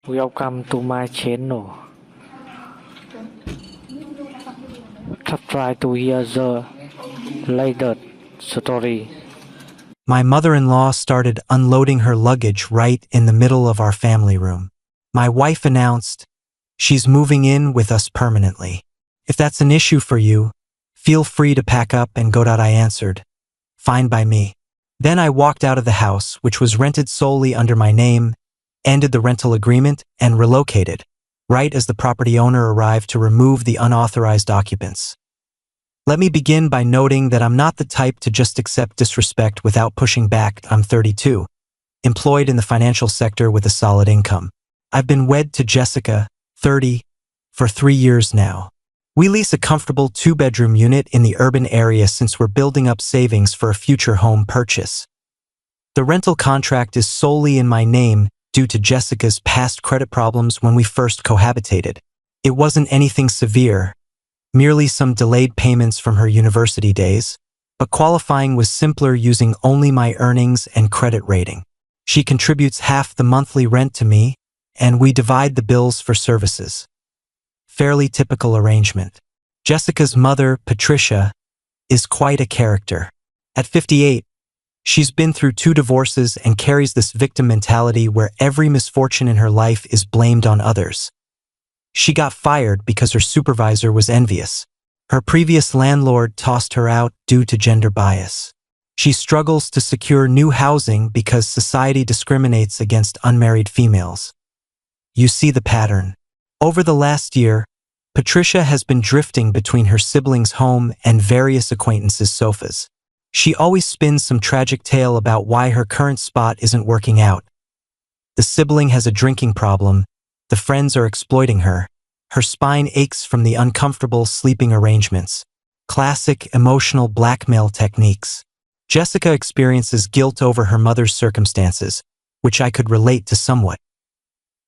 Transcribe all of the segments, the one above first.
Welcome to my channel. Try to hear the latest story. My mother-in-law started unloading her luggage right in the middle of our family room. My wife announced, "She's moving in with us permanently. If that's an issue for you, feel free to pack up and go." I answered, "Fine by me." Then I walked out of the house, which was rented solely under my name, ended the rental agreement, and relocated, right as the property owner arrived to remove the unauthorized occupants. Let me begin by noting that I'm not the type to just accept disrespect without pushing back. I'm 32, employed in the financial sector with a solid income. I've been wed to Jessica, 30, for 3 years now. We lease a comfortable 2-bedroom unit in the urban area since we're building up savings for a future home purchase. The rental contract is solely in my name due to Jessica's past credit problems when we first cohabitated. It wasn't anything severe, merely some delayed payments from her university days, but qualifying was simpler using only my earnings and credit rating. She contributes half the monthly rent to me, and we divide the bills for services. Fairly typical arrangement. Jessica's mother, Patricia, is quite a character. At 58, she's been through 2 divorces and carries this victim mentality where every misfortune in her life is blamed on others. She got fired because her supervisor was envious. Her previous landlord tossed her out due to gender bias. She struggles to secure new housing because society discriminates against unmarried females. You see the pattern. Over the last year, Patricia has been drifting between her siblings' home and various acquaintances' sofas. She always spins some tragic tale about why her current spot isn't working out. The sibling has a drinking problem, the friends are exploiting her, her spine aches from the uncomfortable sleeping arrangements. Classic emotional blackmail techniques. Jessica experiences guilt over her mother's circumstances, which I could relate to somewhat.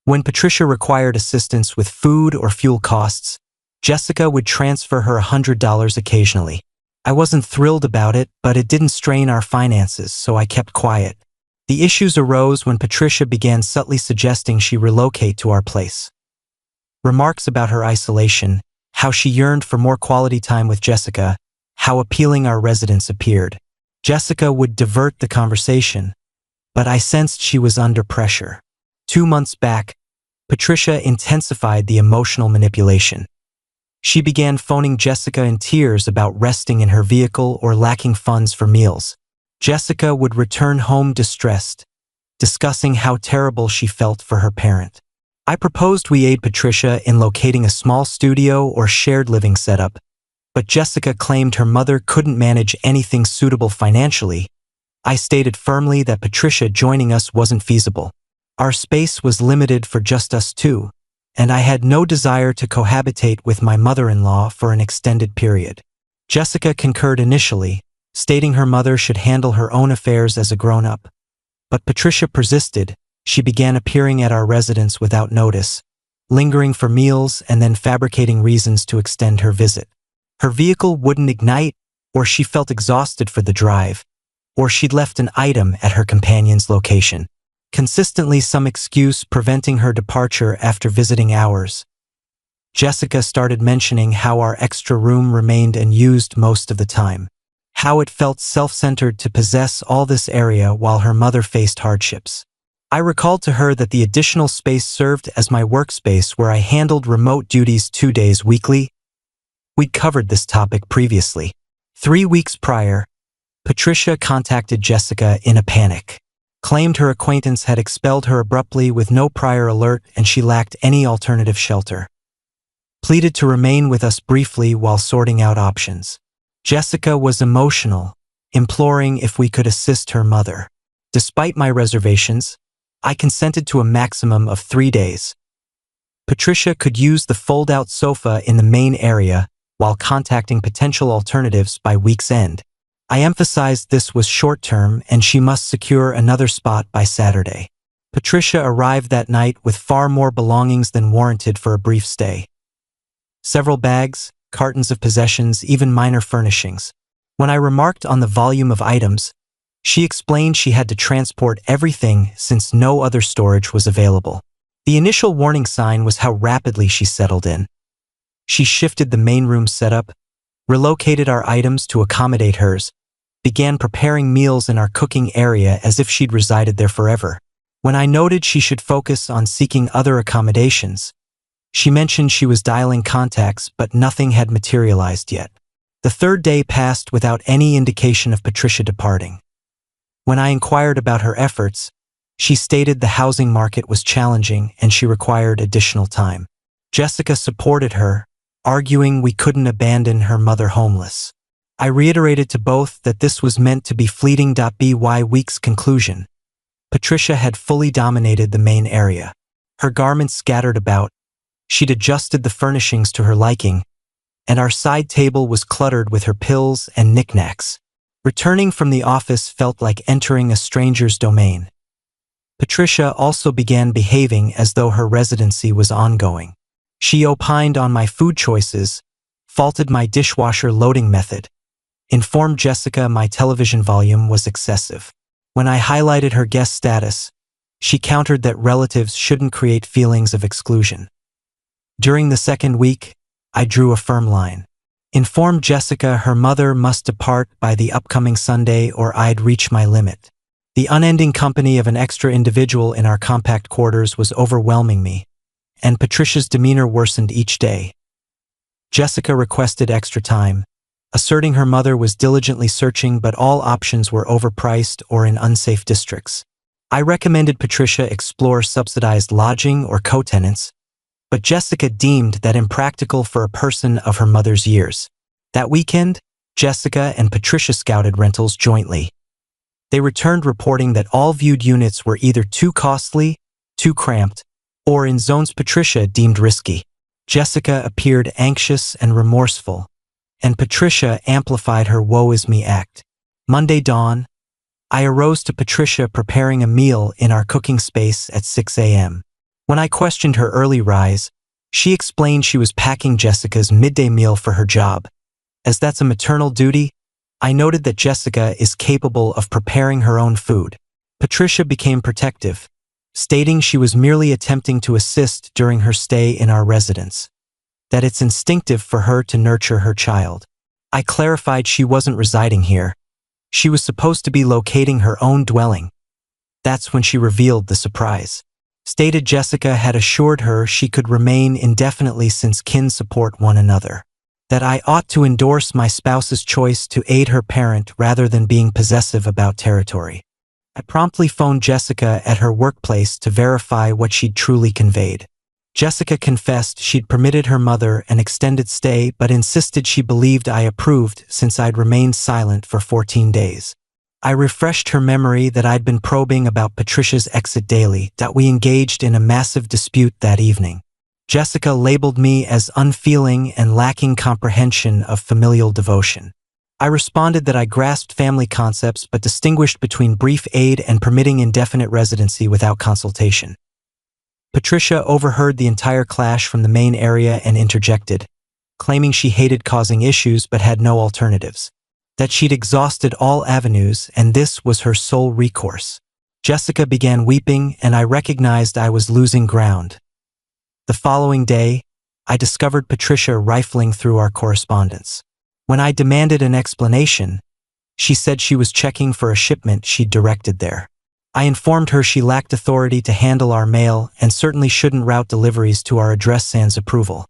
When Patricia required assistance with food or fuel costs, Jessica would transfer her $100 occasionally. I wasn't thrilled about it, but it didn't strain our finances, so I kept quiet. The issues arose when Patricia began subtly suggesting she relocate to our place. Remarks about her isolation, how she yearned for more quality time with Jessica, how appealing our residence appeared. Jessica would divert the conversation, but I sensed she was under pressure. 2 months back, Patricia intensified the emotional manipulation. She began phoning Jessica in tears about resting in her vehicle or lacking funds for meals. Jessica would return home distressed, discussing how terrible she felt for her parent. I proposed we aid Patricia in locating a small studio or shared living setup, but Jessica claimed her mother couldn't manage anything suitable financially. I stated firmly that Patricia joining us wasn't feasible. Our space was limited for just us two, and I had no desire to cohabitate with my mother-in-law for an extended period. Jessica concurred initially, stating her mother should handle her own affairs as a grown-up. But Patricia persisted. She began appearing at our residence without notice, lingering for meals and then fabricating reasons to extend her visit. Her vehicle wouldn't ignite, or she felt exhausted for the drive, or she'd left an item at her companion's location. Consistently some excuse preventing her departure after visiting hours. Jessica started mentioning how our extra room remained unused most of the time, how it felt self-centered to possess all this area while her mother faced hardships. I recalled to her that the additional space served as my workspace where I handled remote duties 2 days weekly. We'd covered this topic previously. 3 weeks prior, Patricia contacted Jessica in a panic. Claimed her acquaintance had expelled her abruptly with no prior alert and she lacked any alternative shelter. Pleaded to remain with us briefly while sorting out options. Jessica was emotional, imploring if we could assist her mother. Despite my reservations, I consented to a maximum of 3 days. Patricia could use the fold-out sofa in the main area while contacting potential alternatives by week's end. I emphasized this was short-term and she must secure another spot by Saturday. Patricia arrived that night with far more belongings than warranted for a brief stay. Several bags, cartons of possessions, even minor furnishings. When I remarked on the volume of items, she explained she had to transport everything since no other storage was available. The initial warning sign was how rapidly she settled in. She shifted the main room setup, relocated our items to accommodate hers, began preparing meals in our cooking area as if she'd resided there forever. When I noted she should focus on seeking other accommodations, she mentioned she was dialing contacts, but nothing had materialized yet. The third day passed without any indication of Patricia departing. When I inquired about her efforts, she stated the housing market was challenging and she required additional time. Jessica supported her, arguing we couldn't abandon her mother homeless. I reiterated to both that this was meant to be fleeting. By week's conclusion, Patricia had fully dominated the main area. Her garments scattered about, she'd adjusted the furnishings to her liking, and our side table was cluttered with her pills and knickknacks. Returning from the office felt like entering a stranger's domain. Patricia also began behaving as though her residency was ongoing. She opined on my food choices, faulted my dishwasher loading method, informed Jessica my television volume was excessive. When I highlighted her guest status, she countered that relatives shouldn't create feelings of exclusion. During the second week, I drew a firm line. Informed Jessica her mother must depart by the upcoming Sunday or I'd reach my limit. The unending company of an extra individual in our compact quarters was overwhelming me, and Patricia's demeanor worsened each day. Jessica requested extra time, asserting her mother was diligently searching but all options were overpriced or in unsafe districts. I recommended Patricia explore subsidized lodging or co-tenants, but Jessica deemed that impractical for a person of her mother's years. That weekend, Jessica and Patricia scouted rentals jointly. They returned reporting that all viewed units were either too costly, too cramped, or in zones Patricia deemed risky. Jessica appeared anxious and remorseful, and Patricia amplified her woe is me act. Monday dawn, I arose to Patricia preparing a meal in our cooking space at 6 a.m. When I questioned her early rise, she explained she was packing Jessica's midday meal for her job. As that's a maternal duty, I noted that Jessica is capable of preparing her own food. Patricia became protective, stating she was merely attempting to assist during her stay in our residence, that it's instinctive for her to nurture her child. I clarified she wasn't residing here. She was supposed to be locating her own dwelling. That's when she revealed the surprise. Stated Jessica had assured her she could remain indefinitely since kin support one another, that I ought to endorse my spouse's choice to aid her parent rather than being possessive about territory. I promptly phoned Jessica at her workplace to verify what she'd truly conveyed. Jessica confessed she'd permitted her mother an extended stay but insisted she believed I approved since I'd remained silent for 14 days. I refreshed her memory that I'd been probing about Patricia's exit daily, that we engaged in a massive dispute that evening. Jessica labeled me as unfeeling and lacking comprehension of familial devotion. I responded that I grasped family concepts but distinguished between brief aid and permitting indefinite residency without consultation. Patricia overheard the entire clash from the main area and interjected, claiming she hated causing issues but had no alternatives, that she'd exhausted all avenues and this was her sole recourse. Jessica began weeping and I recognized I was losing ground. The following day, I discovered Patricia rifling through our correspondence. When I demanded an explanation, she said she was checking for a shipment she'd directed there. I informed her she lacked authority to handle our mail and certainly shouldn't route deliveries to our address sans approval.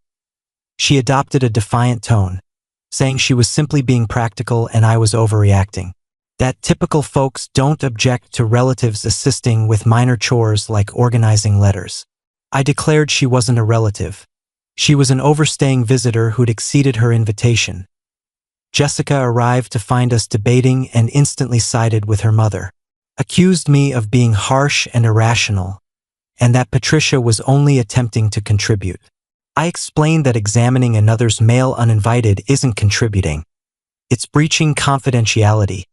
She adopted a defiant tone, saying she was simply being practical and I was overreacting. That typical folks don't object to relatives assisting with minor chores like organizing letters. I declared she wasn't a relative. She was an overstaying visitor who'd exceeded her invitation. Jessica arrived to find us debating and instantly sided with her mother, accused me of being harsh and irrational, and that Patricia was only attempting to contribute. I explained that examining another's mail uninvited isn't contributing. It's breaching confidentiality.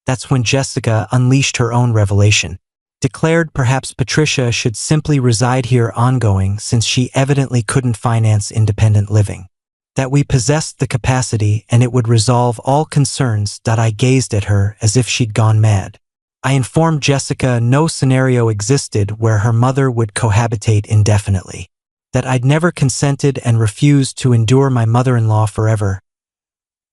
That's when Jessica unleashed her own revelation, declared perhaps Patricia should simply reside here ongoing since she evidently couldn't finance independent living, that we possessed the capacity and it would resolve all concerns. I gazed at her as if she'd gone mad. I informed Jessica no scenario existed where her mother would cohabitate indefinitely, that I'd never consented and refused to endure my mother-in-law forever.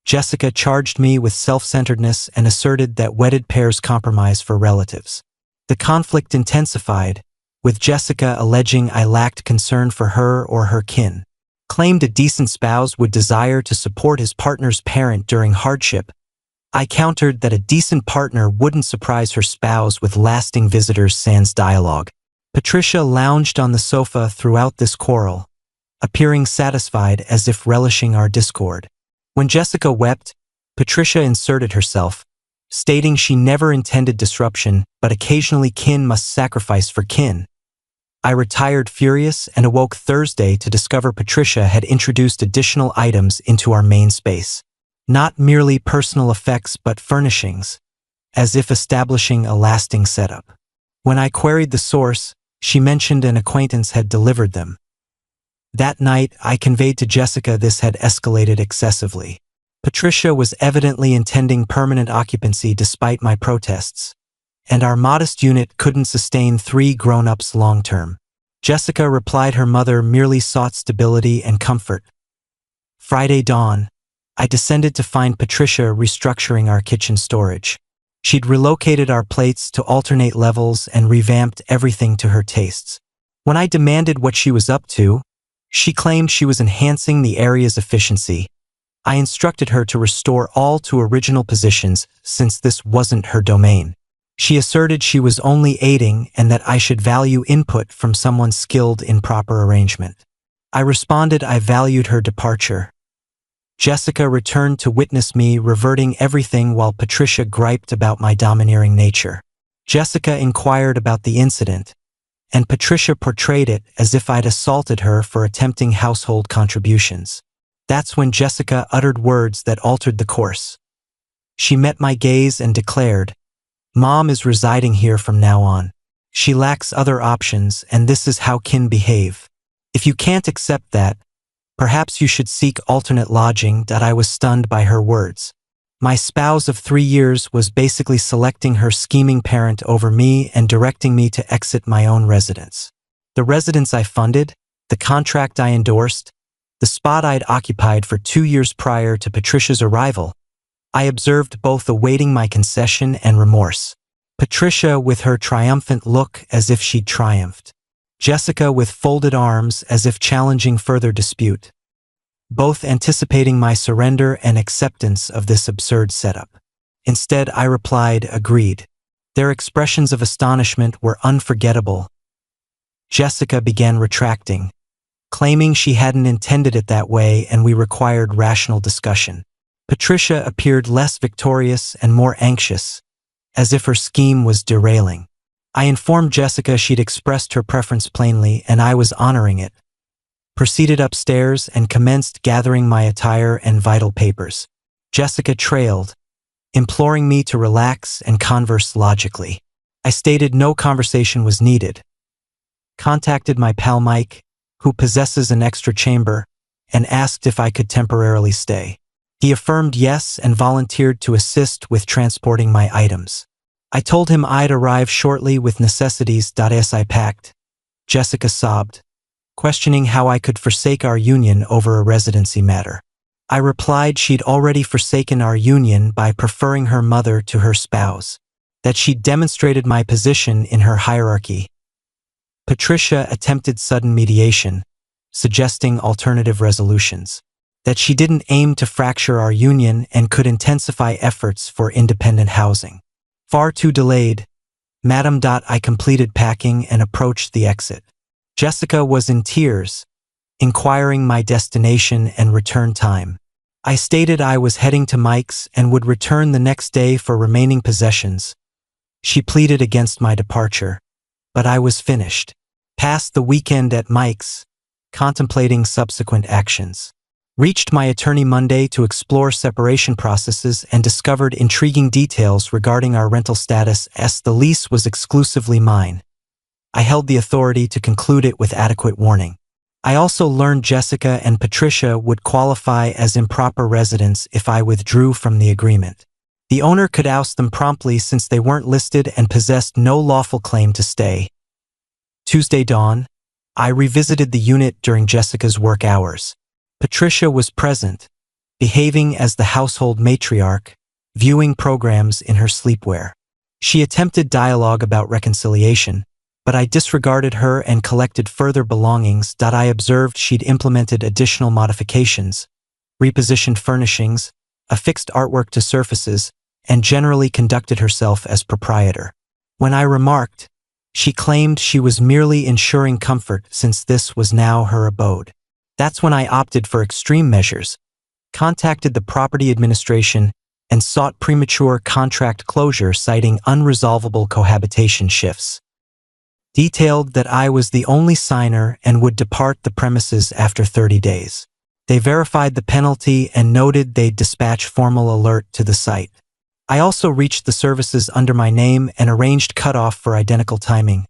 Jessica charged me with self-centeredness and asserted that wedded pairs compromise for relatives. The conflict intensified, with Jessica alleging I lacked concern for her or her kin, claimed a decent spouse would desire to support his partner's parent during hardship. I countered that a decent partner wouldn't surprise her spouse with lasting visitors sans dialogue. Patricia lounged on the sofa throughout this quarrel, appearing satisfied as if relishing our discord. When Jessica wept, Patricia inserted herself, stating she never intended disruption, but occasionally kin must sacrifice for kin. I retired furious and awoke Thursday to discover Patricia had introduced additional items into our main space. Not merely personal effects but furnishings, as if establishing a lasting setup. When I queried the source, she mentioned an acquaintance had delivered them. That night, I conveyed to Jessica this had escalated excessively. Patricia was evidently intending permanent occupancy despite my protests, and our modest unit couldn't sustain 3 grown-ups long-term. Jessica replied her mother merely sought stability and comfort. Friday dawn, I descended to find Patricia restructuring our kitchen storage. She'd relocated our plates to alternate levels and revamped everything to her tastes. When I demanded what she was up to, she claimed she was enhancing the area's efficiency. I instructed her to restore all to original positions since this wasn't her domain. She asserted she was only aiding and that I should value input from someone skilled in proper arrangement. I responded I valued her departure. Jessica returned to witness me reverting everything while Patricia griped about my domineering nature. Jessica inquired about the incident, and Patricia portrayed it as if I'd assaulted her for attempting household contributions. That's when Jessica uttered words that altered the course. She met my gaze and declared, "Mom is residing here from now on. She lacks other options and this is how kin behave. If you can't accept that, perhaps you should seek alternate lodging." I was stunned by her words. My spouse of 3 years was basically selecting her scheming parent over me and directing me to exit my own residence. The residence I funded, the contract I endorsed, the spot I'd occupied for 2 years prior to Patricia's arrival, I observed both awaiting my concession and remorse. Patricia with her triumphant look as if she'd triumphed. Jessica with folded arms as if challenging further dispute, both anticipating my surrender and acceptance of this absurd setup. Instead, I replied, agreed. Their expressions of astonishment were unforgettable. Jessica began retracting, claiming she hadn't intended it that way and we required rational discussion. Patricia appeared less victorious and more anxious, as if her scheme was derailing. I informed Jessica she'd expressed her preference plainly and I was honoring it. Proceeded upstairs and commenced gathering my attire and vital papers. Jessica trailed, imploring me to relax and converse logically. I stated no conversation was needed. Contacted my pal Mike, who possesses an extra chamber, and asked if I could temporarily stay. He affirmed yes and volunteered to assist with transporting my items. I told him I'd arrive shortly with necessities. As I packed, Jessica sobbed, questioning how I could forsake our union over a residency matter. I replied she'd already forsaken our union by preferring her mother to her spouse, that she'd demonstrated my position in her hierarchy. Patricia attempted sudden mediation, suggesting alternative resolutions, that she didn't aim to fracture our union and could intensify efforts for independent housing. Far too delayed, Madam. I completed packing and approached the exit. Jessica was in tears, inquiring my destination and return time. I stated I was heading to Mike's and would return the next day for remaining possessions. She pleaded against my departure, but I was finished. Passed the weekend at Mike's, contemplating subsequent actions. Reached my attorney Monday to explore separation processes and discovered intriguing details regarding our rental status as the lease was exclusively mine. I held the authority to conclude it with adequate warning. I also learned Jessica and Patricia would qualify as improper residents if I withdrew from the agreement. The owner could oust them promptly since they weren't listed and possessed no lawful claim to stay. Tuesday dawn, I revisited the unit during Jessica's work hours. Patricia was present, behaving as the household matriarch, viewing programs in her sleepwear. She attempted dialogue about reconciliation, but I disregarded her and collected further belongings. I observed she'd implemented additional modifications, repositioned furnishings, affixed artwork to surfaces, and generally conducted herself as proprietor. When I remarked, she claimed she was merely ensuring comfort since this was now her abode. That's when I opted for extreme measures, contacted the property administration, and sought premature contract closure citing unresolvable cohabitation shifts. Detailed that I was the only signer and would depart the premises after 30 days. They verified the penalty and noted they'd dispatch formal alert to the site. I also reached the services under my name and arranged cutoff for identical timing.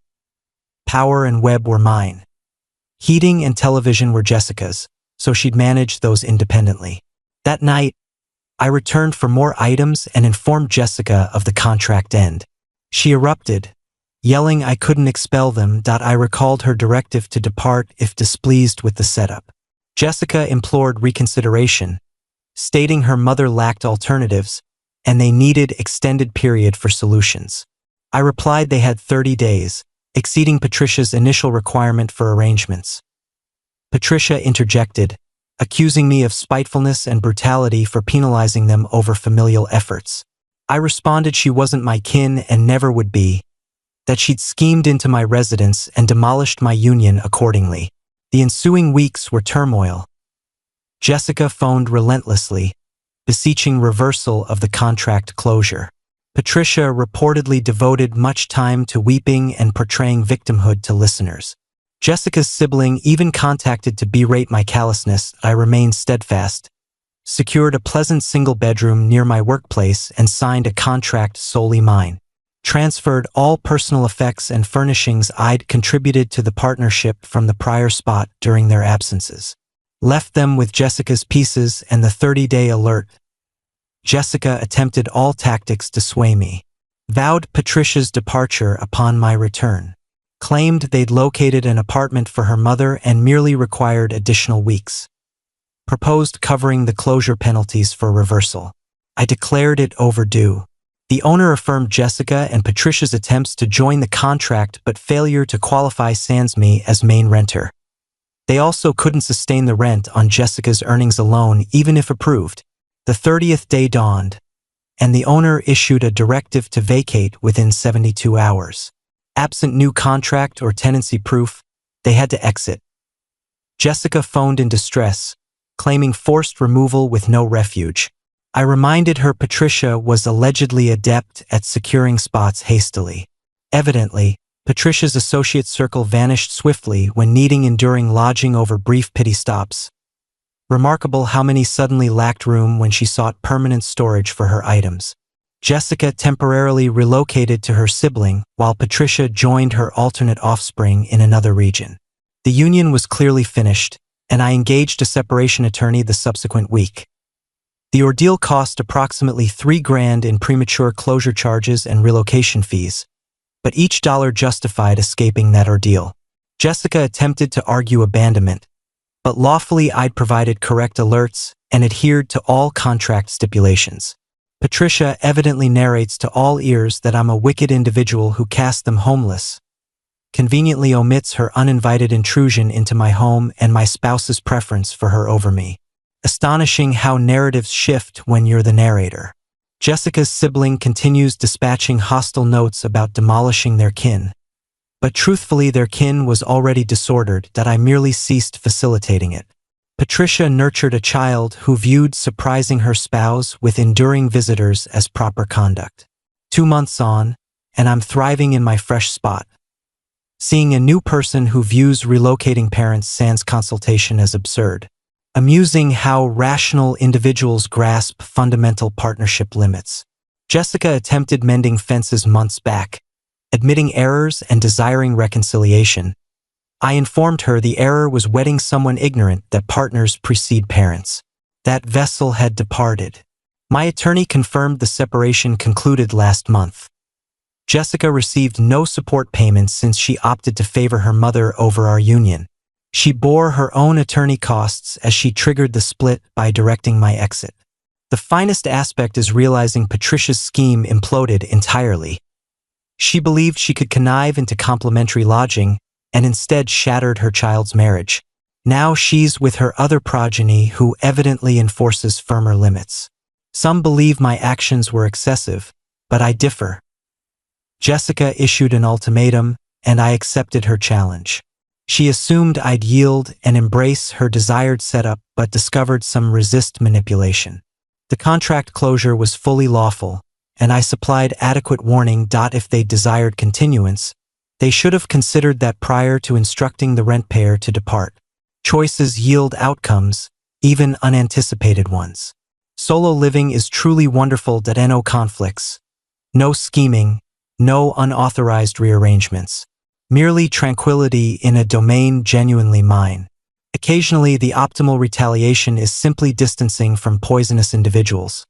Power and web were mine. Heating and television were Jessica's, so she'd manage those independently. That night, I returned for more items and informed Jessica of the contract end. She erupted, yelling I couldn't expel them. I recalled her directive to depart if displeased with the setup. Jessica implored reconsideration, stating her mother lacked alternatives and they needed extended period for solutions. I replied they had 30 days, exceeding Patricia's initial requirement for arrangements. Patricia interjected, accusing me of spitefulness and brutality for penalizing them over familial efforts. I responded she wasn't my kin and never would be, that she'd schemed into my residence and demolished my union accordingly. The ensuing weeks were turmoil. Jessica phoned relentlessly, beseeching reversal of the contract closure. Patricia reportedly devoted much time to weeping and portraying victimhood to listeners. Jessica's sibling even contacted to berate my callousness. I remained steadfast, secured a pleasant single bedroom near my workplace and signed a contract solely mine. Transferred all personal effects and furnishings I'd contributed to the partnership from the prior spot during their absences. Left them with Jessica's pieces and the 30-day alert. Jessica attempted all tactics to sway me. Vowed Patricia's departure upon my return. Claimed they'd located an apartment for her mother and merely required additional weeks. Proposed covering the closure penalties for reversal. I declared it overdue. The owner affirmed Jessica and Patricia's attempts to join the contract but failure to qualify sans me as main renter. They also couldn't sustain the rent on Jessica's earnings alone even if approved. The 30th day dawned, and the owner issued a directive to vacate within 72 hours. Absent new contract or tenancy proof, they had to exit. Jessica phoned in distress, claiming forced removal with no refuge. I reminded her Patricia was allegedly adept at securing spots hastily. Evidently, Patricia's associate circle vanished swiftly when needing enduring lodging over brief pity stops. Remarkable how many suddenly lacked room when she sought permanent storage for her items. Jessica temporarily relocated to her sibling, while Patricia joined her alternate offspring in another region. The union was clearly finished, and I engaged a separation attorney the subsequent week. The ordeal cost approximately $3,000 in premature closure charges and relocation fees, but each dollar justified escaping that ordeal. Jessica attempted to argue abandonment, but lawfully I'd provided correct alerts and adhered to all contract stipulations. Patricia evidently narrates to all ears that I'm a wicked individual who cast them homeless, conveniently omits her uninvited intrusion into my home and my spouse's preference for her over me. Astonishing how narratives shift when you're the narrator. Jessica's sibling continues dispatching hostile notes about demolishing their kin. But truthfully their kin was already disordered that I merely ceased facilitating it. Patricia nurtured a child who viewed surprising her spouse with enduring visitors as proper conduct. 2 months on, and I'm thriving in my fresh spot. Seeing a new person who views relocating parents sans consultation as absurd. Amusing how rational individuals grasp fundamental partnership limits. Jessica attempted mending fences months back, admitting errors and desiring reconciliation. I informed her the error was wedding someone ignorant that partners precede parents. That vessel had departed. My attorney confirmed the separation concluded last month. Jessica received no support payments since she opted to favor her mother over our union. She bore her own attorney costs as she triggered the split by directing my exit. The finest aspect is realizing Patricia's scheme imploded entirely. She believed she could connive into complimentary lodging and instead shattered her child's marriage. Now she's with her other progeny who evidently enforces firmer limits. Some believe my actions were excessive, but I differ. Jessica issued an ultimatum, and I accepted her challenge. She assumed I'd yield and embrace her desired setup, but discovered some resist manipulation. The contract closure was fully lawful, and I supplied adequate warning. If they desired continuance, they should have considered that prior to instructing the rent payer to depart. Choices yield outcomes, even unanticipated ones. Solo living is truly wonderful. No conflicts, no scheming, no unauthorized rearrangements. Merely tranquility in a domain genuinely mine. Occasionally, the optimal retaliation is simply distancing from poisonous individuals.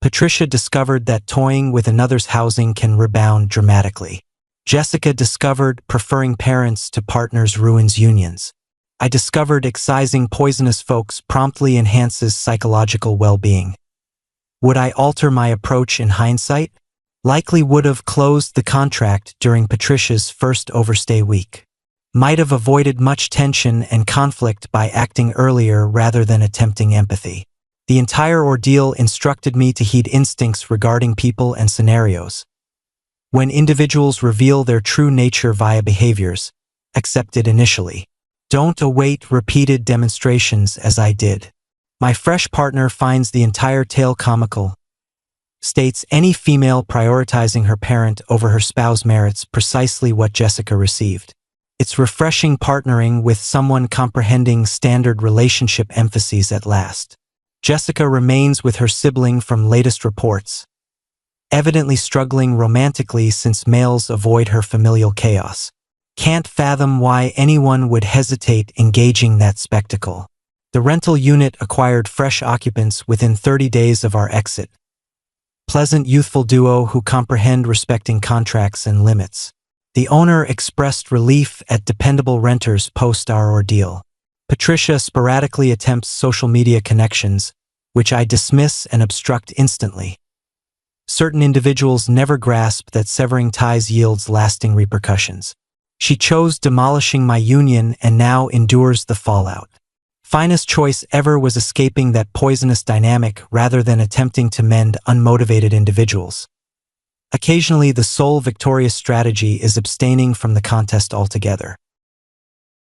Patricia discovered that toying with another's housing can rebound dramatically. Jessica discovered preferring parents to partners ruins unions. I discovered excising poisonous folks promptly enhances psychological well-being. Would I alter my approach in hindsight? Likely would have closed the contract during Patricia's first overstay week. Might have avoided much tension and conflict by acting earlier rather than attempting empathy. The entire ordeal instructed me to heed instincts regarding people and scenarios. When individuals reveal their true nature via behaviors, accepted initially. Don't await repeated demonstrations as I did. My fresh partner finds the entire tale comical. States any female prioritizing her parent over her spouse merits precisely what Jessica received. It's refreshing partnering with someone comprehending standard relationship emphases at last. Jessica remains with her sibling from latest reports, evidently struggling romantically since males avoid her familial chaos. Can't fathom why anyone would hesitate engaging that spectacle. The rental unit acquired fresh occupants within 30 days of our exit. Pleasant youthful duo who comprehend respecting contracts and limits. The owner expressed relief at dependable renters post our ordeal. Patricia sporadically attempts social media connections, which I dismiss and obstruct instantly. Certain individuals never grasp that severing ties yields lasting repercussions. She chose demolishing my union and now endures the fallout. Finest choice ever was escaping that poisonous dynamic rather than attempting to mend unmotivated individuals. Occasionally, the sole victorious strategy is abstaining from the contest altogether.